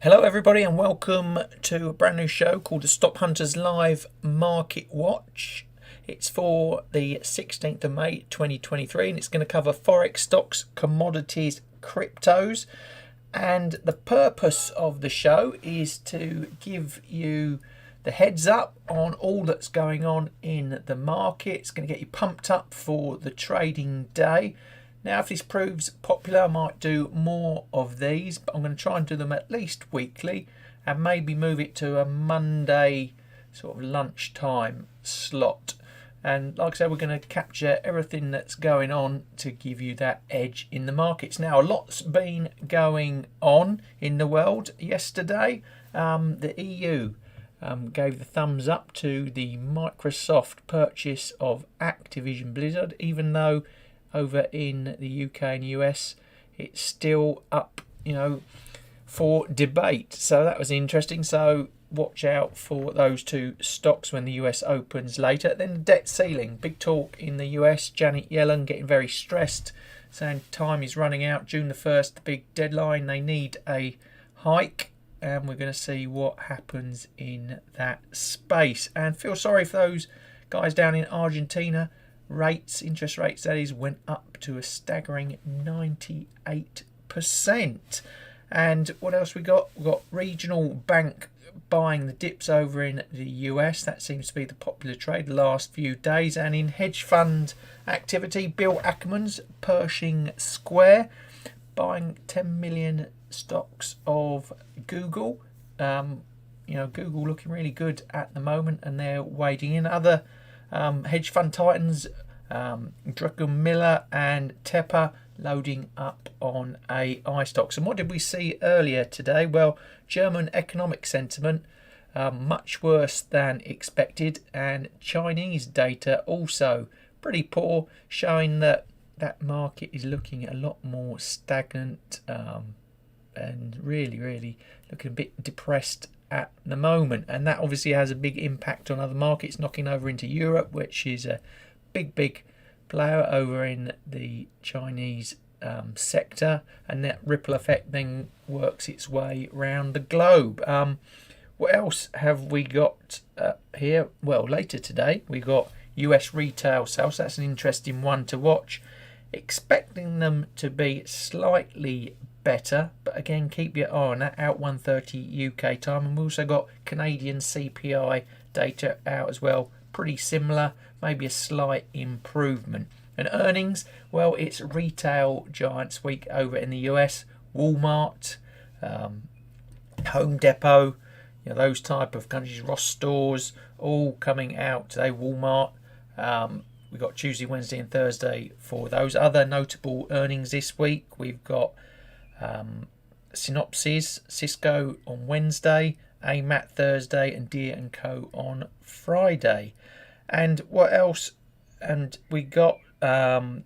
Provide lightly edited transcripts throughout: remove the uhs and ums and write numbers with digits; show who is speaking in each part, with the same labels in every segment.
Speaker 1: Hello everybody and welcome to a brand new show called the TheStopHunter's Live Market Watch. It's for the 16th of May 2023 and it's going to cover Forex stocks, commodities, cryptos. And the purpose of the show is to give you the heads up on all that's going on in the market. It's going to get you pumped up for the trading day. Now, if this proves popular, I might do more of these, but I'm going to try and do them at least weekly and maybe move it to a Monday sort of lunchtime slot. And like I said, we're going to capture everything that's going on to give you that edge in the markets. Now, a lot's been going on in the world. Yesterday, the EU gave the thumbs up to the Microsoft purchase of Activision Blizzard, even though over in the UK and US it's still up, for debate. So that was interesting. So watch out for those two stocks when the US opens later. Then the debt ceiling, big talk in the US. Janet Yellen getting very stressed, saying time is running out. June the 1st, the big deadline. They need a hike, and we're going to see what happens in that space. And feel sorry for those guys down in Argentina. Interest rates that is, went up to a staggering 98%. And what else we got? We've got regional bank buying the dips over in the US. That seems to be the popular trade the last few days. And in hedge fund activity, Bill Ackman's Pershing Square buying 10 million stocks of Google. Google looking really good at the moment, and they're wading in. Other hedge fund titans, Druckenmiller and Tepper loading up on AI stocks. And what did we see earlier today? Well, German economic sentiment much worse than expected, and Chinese data also pretty poor, showing that market is looking a lot more stagnant and really looking a bit depressed at the moment. And that obviously has a big impact on other markets, knocking over into Europe, which is a big player over in the Chinese sector, and that ripple effect then works its way around the globe. What else have we got here? Well, later today we got US retail sales. That's an interesting one to watch, expecting them to be slightly better, but again, keep your eye on that, out 1:30 UK time. And we also got Canadian CPI data out as well, pretty similar, maybe a slight improvement. And earnings, well, it's retail giants week over in the US. Walmart, Home Depot, those type of countries, Ross stores, all coming out today. Walmart, we've got Tuesday, Wednesday and Thursday for those. Other notable earnings this week, we've got Synopsys, Cisco on Wednesday, AMAT Thursday, and Deere & Co on Friday. And what else? And we got, oil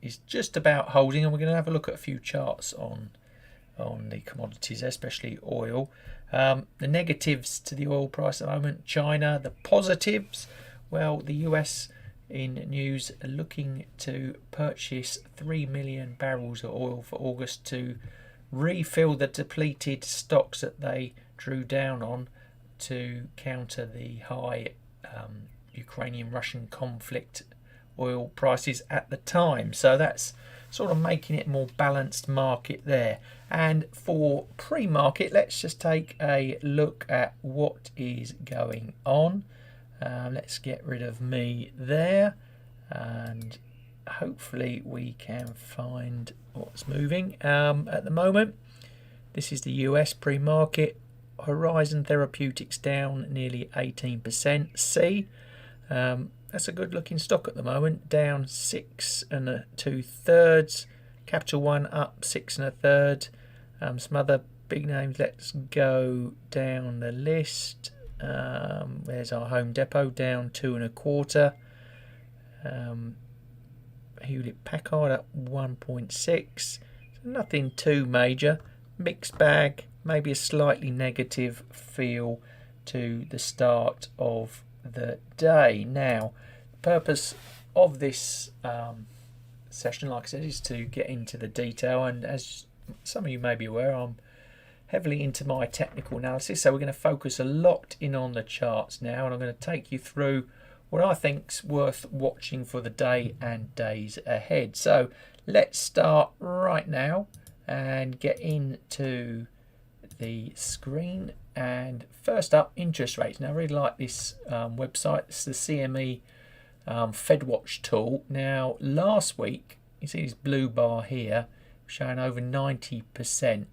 Speaker 1: is just about holding, and we're going to have a look at a few charts on the commodities, especially oil. The negatives to the oil price at the moment, China. The positives, well, the US in news are looking to purchase 3 million barrels of oil for August to refill the depleted stocks that they drew down on to counter the high Ukrainian-Russian conflict oil prices at the time. So that's sort of making it a more balanced market there. And for pre-market, let's just take a look at what is going on. Let's get rid of me there, and hopefully we can find what's moving at the moment. This is the US pre-market. Horizon Therapeutics down nearly 18%. C, that's a good looking stock at the moment, down 6 2/3. Capital One up 6 1/3. Some other big names. Let's go down the list. There's our Home Depot down 2 1/4. Hewlett Packard up 1.6. So nothing too major. Mixed bag, maybe a slightly negative feel to the start of the day. Now, the purpose of this session, like I said, is to get into the detail, and as some of you may be aware, I'm heavily into my technical analysis, so we're going to focus a lot in on the charts now, and I'm going to take you through what I think's worth watching for the day and days ahead. So let's start right now and get into the screen. And first up, interest rates. Now I really like this website. It's the CME FedWatch tool. Now last week, you see this blue bar here showing over 90%.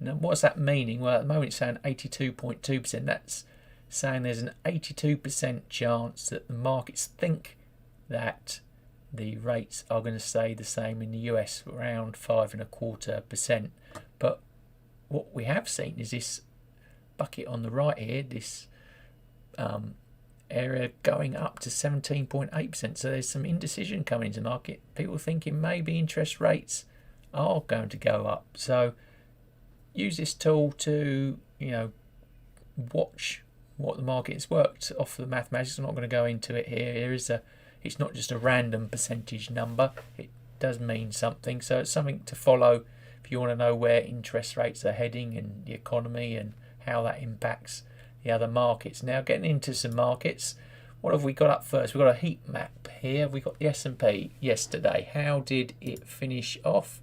Speaker 1: Now what's that meaning? Well, at the moment it's saying 82.2%. That's saying there's an 82% chance that the markets think that the rates are going to stay the same in the US, around 5.25%. But what we have seen is this bucket on the right here, this area going up to 17.8%. So there's some indecision coming into the market. People thinking maybe interest rates are going to go up. So use this tool to, watch what the market's worked off the mathematics. I'm not going to go into it here. It's not just a random percentage number. It does mean something. So it's something to follow if you want to know where interest rates are heading and the economy and how that impacts the other markets. Now getting into some markets, what have we got up first? We've got a heat map here. We've got the S&P yesterday. How did it finish off?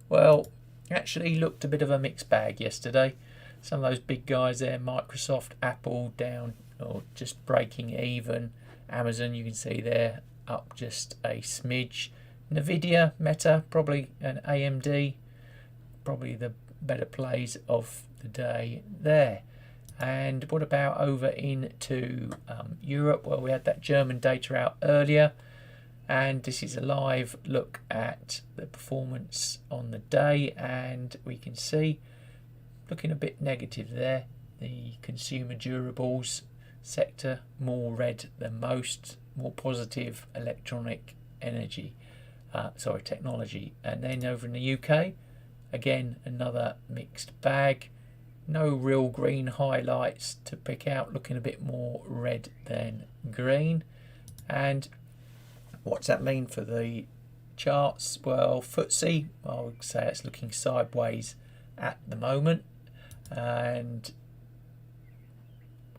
Speaker 1: Well, actually looked a bit of a mixed bag yesterday. Some of those big guys there, Microsoft, Apple down or just breaking even. Amazon, you can see there, up just a smidge. Nvidia, Meta, probably an AMD, probably the better plays of the day there. And what about over into Europe? Well, we had that German data out earlier, and this is a live look at the performance on the day, and we can see looking a bit negative there. The consumer durables sector more red than most, more positive electronic technology. And then over in the UK, again another mixed bag. No real green highlights to pick out, looking a bit more red than green. And what's that mean for the charts? Well, FTSE, I would say it's looking sideways at the moment. And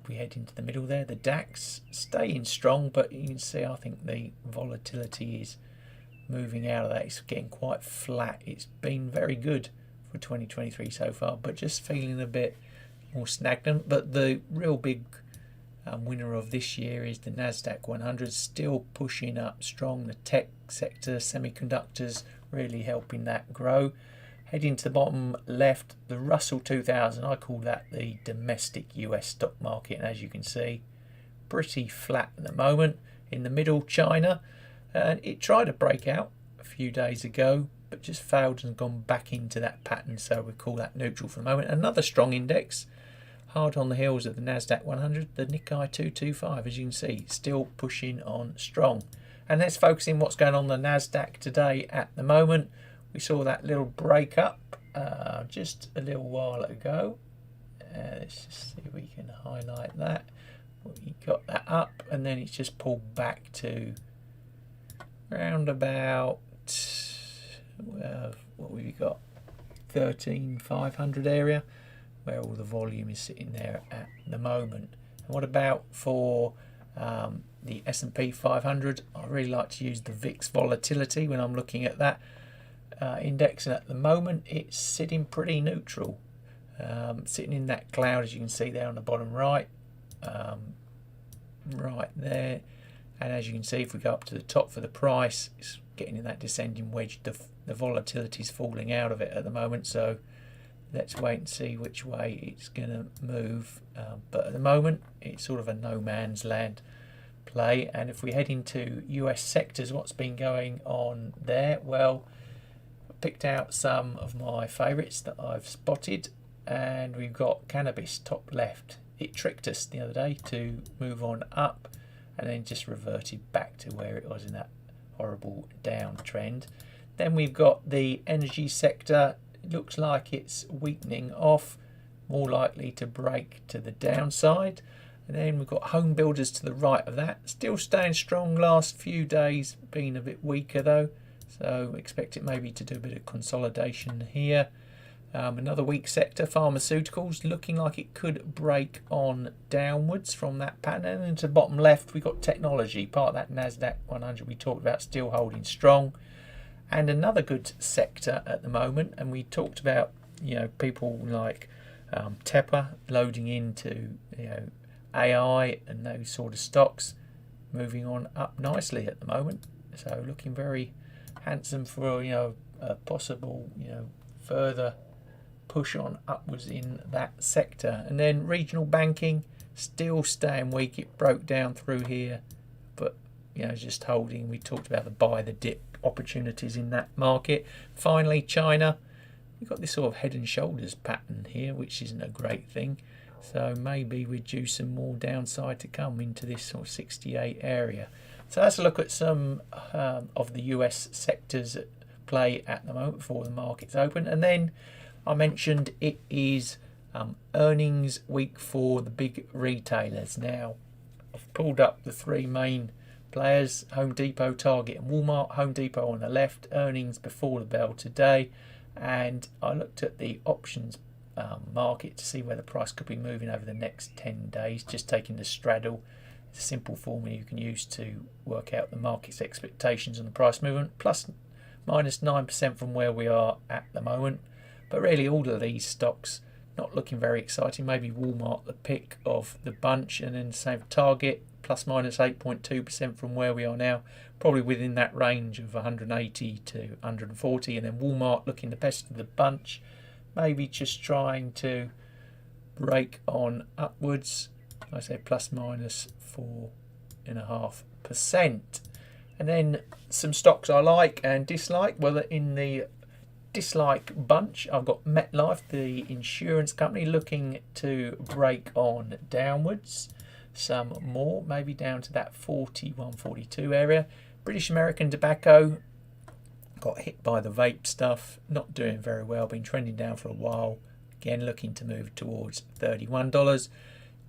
Speaker 1: we head into the middle there. The DAX staying strong, but you can see I think the volatility is moving out of that. It's getting quite flat. It's been very good for 2023 so far, but just feeling a bit more stagnant. But the real big winner of this year is the Nasdaq 100, still pushing up strong. The tech sector, semiconductors, really helping that grow. Heading to the bottom left, the Russell 2000, I call that the domestic US stock market, and as you can see, pretty flat at the moment. In the middle, China, and it tried to break out a few days ago, but just failed and gone back into that pattern, so we call that neutral for the moment. Another strong index, hard on the heels of the Nasdaq 100, the Nikkei 225, as you can see, still pushing on strong. And let's focus in what's going on the Nasdaq today at the moment. We saw that little break up just a little while ago. Let's just see if we can highlight that. We got that up, and then it's just pulled back to around about what we've got, 13,500 area, where all the volume is sitting there at the moment. And what about for the S&P 500? I really like to use the VIX volatility when I'm looking at that index, and at the moment it's sitting pretty neutral, sitting in that cloud, as you can see there on the bottom right, right there. And as you can see, if we go up to the top for the price, it's getting in that descending wedge. The volatility is falling out of it at the moment, so let's wait and see which way it's going to move. But at the moment, it's sort of a no man's land play. And if we head into US sectors, what's been going on there? Well, I picked out some of my favourites that I've spotted, and we've got cannabis top left. It tricked us the other day to move on up, and then just reverted back to where it was in that horrible downtrend. Then we've got the energy sector. It looks like it's weakening off, more likely to break to the downside. And then we've got home builders to the right of that, still staying strong. Last few days been a bit weaker though, so expect it maybe to do a bit of consolidation here. Another weak sector, pharmaceuticals, looking like it could break on downwards from that pattern. And into the bottom left, we've got technology, part of that NASDAQ 100 we talked about, still holding strong. And another good sector at the moment, and we talked about, people like Tepper loading into, AI and those sort of stocks, moving on up nicely at the moment. So looking very handsome for, a possible, further push on upwards in that sector. And then regional banking still staying weak. It broke down through here, but just holding. We talked about the buy the dip opportunities in that market. Finally, China, we've got this sort of head and shoulders pattern here, which isn't a great thing. So maybe we're due some more downside to come into this sort of 68 area. So let's look at some of the US sectors at play at the moment before the markets open. And then I mentioned it is earnings week for the big retailers. Now, I've pulled up the three main players, Home Depot, Target and Walmart. Home Depot on the left, earnings before the bell today. And I looked at the options market to see where the price could be moving over the next 10 days, just taking the straddle. It's a simple formula you can use to work out the market's expectations on the price movement, plus minus 9% from where we are at the moment. But really all of these stocks not looking very exciting. Maybe Walmart the pick of the bunch, and then same for Target, plus minus 8.2% from where we are now, probably within that range of 180 to 140. And then Walmart looking the best of the bunch, maybe just trying to break on upwards. I say plus minus 4.5%. And then some stocks I like and dislike. Well, in the dislike bunch, I've got MetLife, the insurance company, looking to break on downwards. Some more, maybe down to that 41, 42 area. British American Tobacco got hit by the vape stuff, not doing very well, been trending down for a while. Again, looking to move towards $31.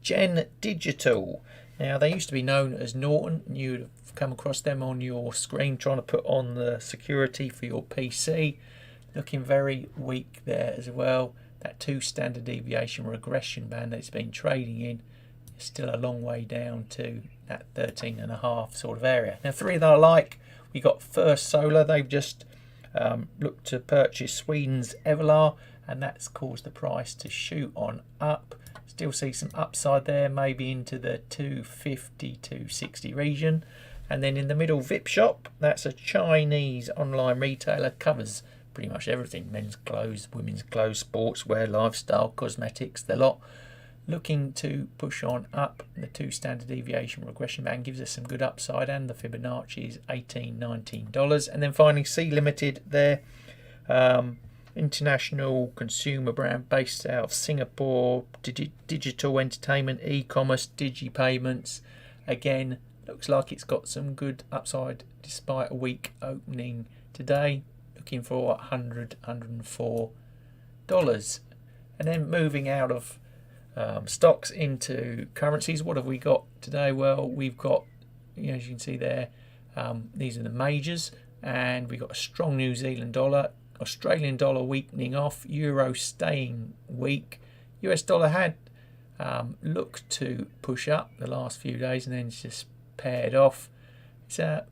Speaker 1: Gen Digital. Now, they used to be known as Norton. You'd have come across them on your screen trying to put on the security for your PC. Looking very weak there as well. That 2 standard deviation regression band that it's been trading in is still a long way down to that 13.5 sort of area. Now, three that I like, we got First Solar. They've just looked to purchase Sweden's Evolar, and that's caused the price to shoot on up. Still see some upside there, maybe into the 250, 260 region. And then in the middle, VIP Shop. That's a Chinese online retailer, covers pretty much everything: men's clothes, women's clothes, sportswear, lifestyle, cosmetics, the lot. Looking to push on up. The 2 standard deviation regression band gives us some good upside, and the Fibonacci is $18, $19. And then finally, C Limited there, international consumer brand based out of Singapore, digital entertainment, e-commerce, digi-payments. Again, looks like it's got some good upside despite a weak opening today. Looking for $100, $104. And then moving out of stocks into currencies. What have we got today? Well, we've got, as you can see there, these are the majors, and we've got a strong New Zealand dollar, Australian dollar weakening off, euro staying weak. US dollar had looked to push up the last few days and then it's just paired off. It's an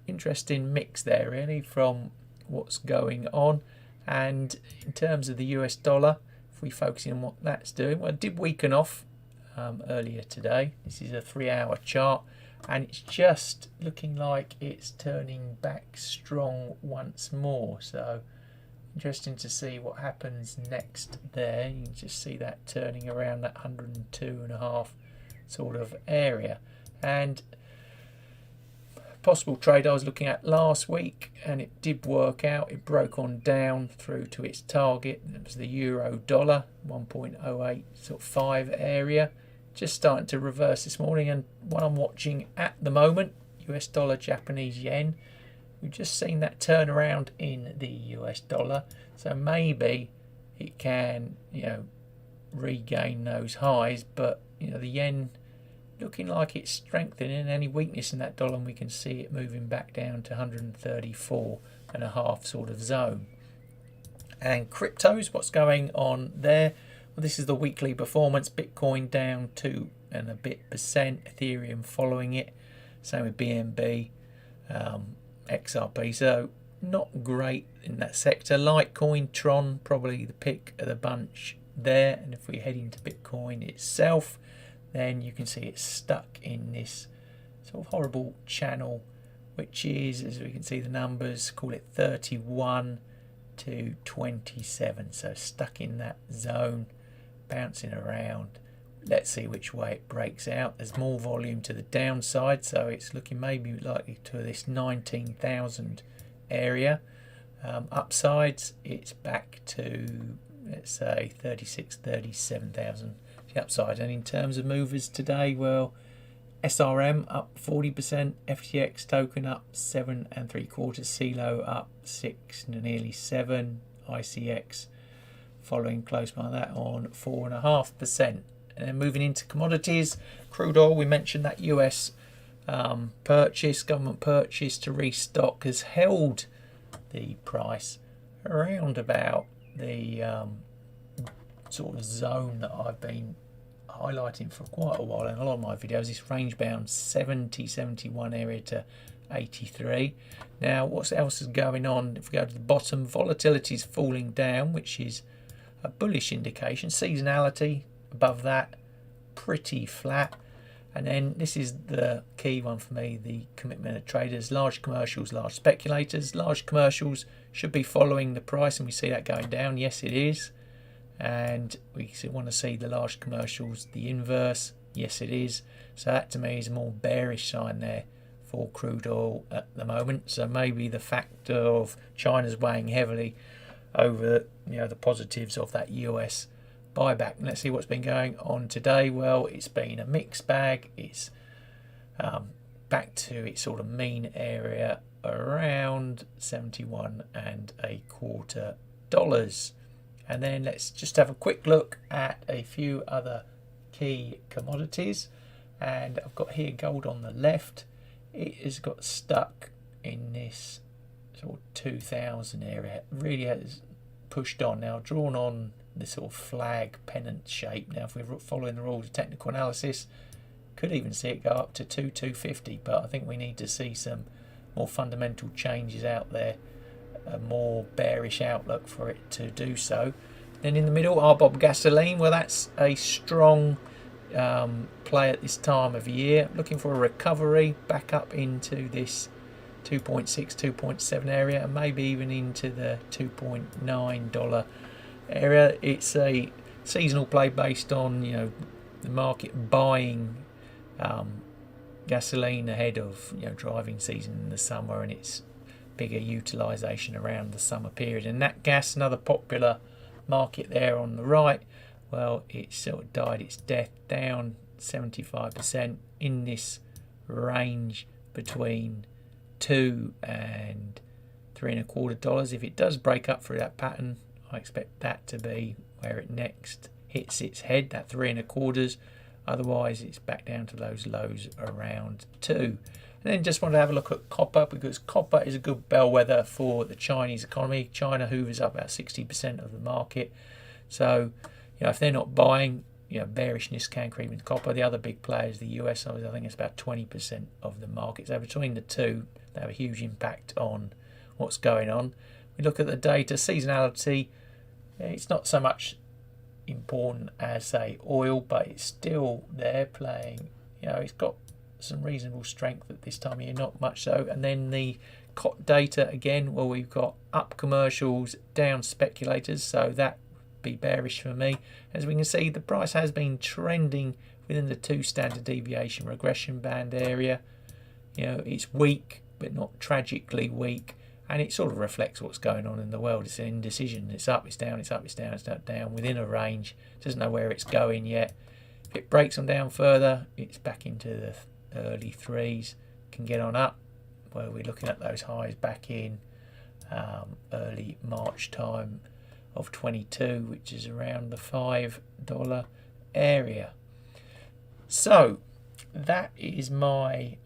Speaker 1: interesting mix there really from what's going on. And in terms of the US dollar, if we focus on what that's doing, well, it did weaken off earlier today. This is a 3-hour chart, and it's just looking like it's turning back strong once more. So interesting to see what happens next there. You can just see that turning around that 102.5 sort of area. And possible trade I was looking at last week, and it did work out. It broke on down through to its target. It was the euro dollar 1.08 sort of 5 area. Just starting to reverse this morning, and what I'm watching at the moment, US dollar, Japanese yen. We've just seen that turn around in the US dollar, so maybe it can, regain those highs. But the yen looking like it's strengthening. Any weakness in that dollar, and we can see it moving back down to 134.5 sort of zone. And cryptos, what's going on there? Well, this is the weekly performance. Bitcoin down 2 and a bit percent. Ethereum following it. Same with BNB, XRP. So not great in that sector. Litecoin, Tron, probably the pick of the bunch there. And if we head into Bitcoin itself, then you can see it's stuck in this sort of horrible channel, which is, as we can see the numbers, call it 31 to 27. So stuck in that zone, bouncing around. Let's see which way it breaks out. There's more volume to the downside, so it's looking maybe likely to this 19,000 area. Upsides, it's back to, let's say, 36, 37,000 the upside. And in terms of movers today, well, SRM up 40%, FTX token up 7 3/4, CELO up 6, nearly 7, ICX following close by that on 4.5%. And then moving into commodities, crude oil, we mentioned that US government purchase to restock has held the price around about the sort of zone that I've been highlighting for quite a while in a lot of my videos, this range bound 71 area to 83. Now what else is going on? If we go to the bottom, volatility is falling down, which is a bullish indication. Seasonality above that, pretty flat. And then this is the key one for me, the commitment of traders, large commercials, large speculators. Large commercials should be following the price, and we see that going down. Yes, it is. And we want to see the large commercials, the inverse. Yes, it is. So that to me is a more bearish sign there for crude oil at the moment. So maybe the factor of China's weighing heavily over, the positives of that US buyback. Let's see what's been going on today. Well, it's been a mixed bag. It's back to its sort of mean area around 71 1/4 dollars. And then let's just have a quick look at a few other key commodities. And I've got here gold on the left. It has got stuck in this sort of 2000 area. It really has pushed on. Now drawn on this sort of flag pennant shape. Now if we're following the rules of technical analysis, could even see it go up to 250, but I think we need to see some more fundamental changes out there, a more bearish outlook for it to do so. Then in the middle, RBOB gasoline. Well, that's a strong play at this time of year. Looking for a recovery back up into this 2.6, 2.7 area, and maybe even into the $2.9 area. It's a seasonal play based on the market buying gasoline ahead of driving season in the summer, and its bigger utilization around the summer period. And that gas, another popular market there on the right, well, it sort of died its death, down 75% in this range between $2 and $3.25. If it does break up through that pattern, I expect that to be where it next hits its head, that 3.25. Otherwise, it's back down to those lows around 2. And then just want to have a look at copper, because copper is a good bellwether for the Chinese economy. China hoovers up about 60% of the market. So, if they're not buying, bearishness can creep into copper. The other big players, the US, I think it's about 20% of the market. So between the two, they have a huge impact on what's going on. We look at the data, seasonality. It's not so much important as, say, oil, but it's still there playing. It's got some reasonable strength at this time of year, not much so. And then the COT data again, well, we've got up commercials, down speculators, so that be bearish for me. As we can see, the price has been trending within the 2 standard deviation regression band area. It's weak, but not tragically weak, and it sort of reflects what's going on in the world. It's an indecision. It's up, it's down, it's up, it's down, it's down, within a range. Doesn't know where it's going yet. If it breaks on down further, it's back into the early 3s, can get on up. Well, we're looking at those highs back in early March time of 22, which is around the $5 area. So that is my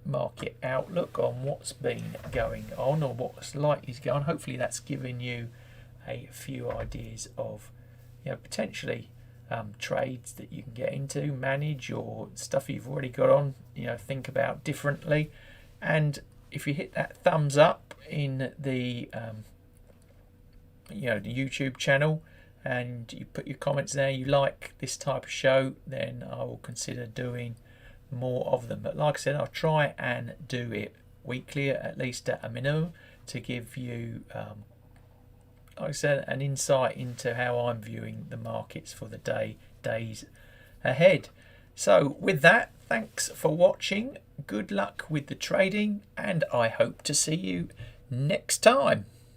Speaker 1: market outlook on what's been going on, or what's likely to go on. Hopefully that's given you a few ideas of, potentially trades that you can get into, manage, or stuff you've already got on, think about differently. And if you hit that thumbs up in the the YouTube channel, and you put your comments there, you like this type of show, then I will consider doing more of them. But like I said, I'll try and do it weekly, at least at a minimum, to give you like I said, an insight into how I'm viewing the markets for the days ahead. So with that, thanks for watching, good luck with the trading, and I hope to see you next time.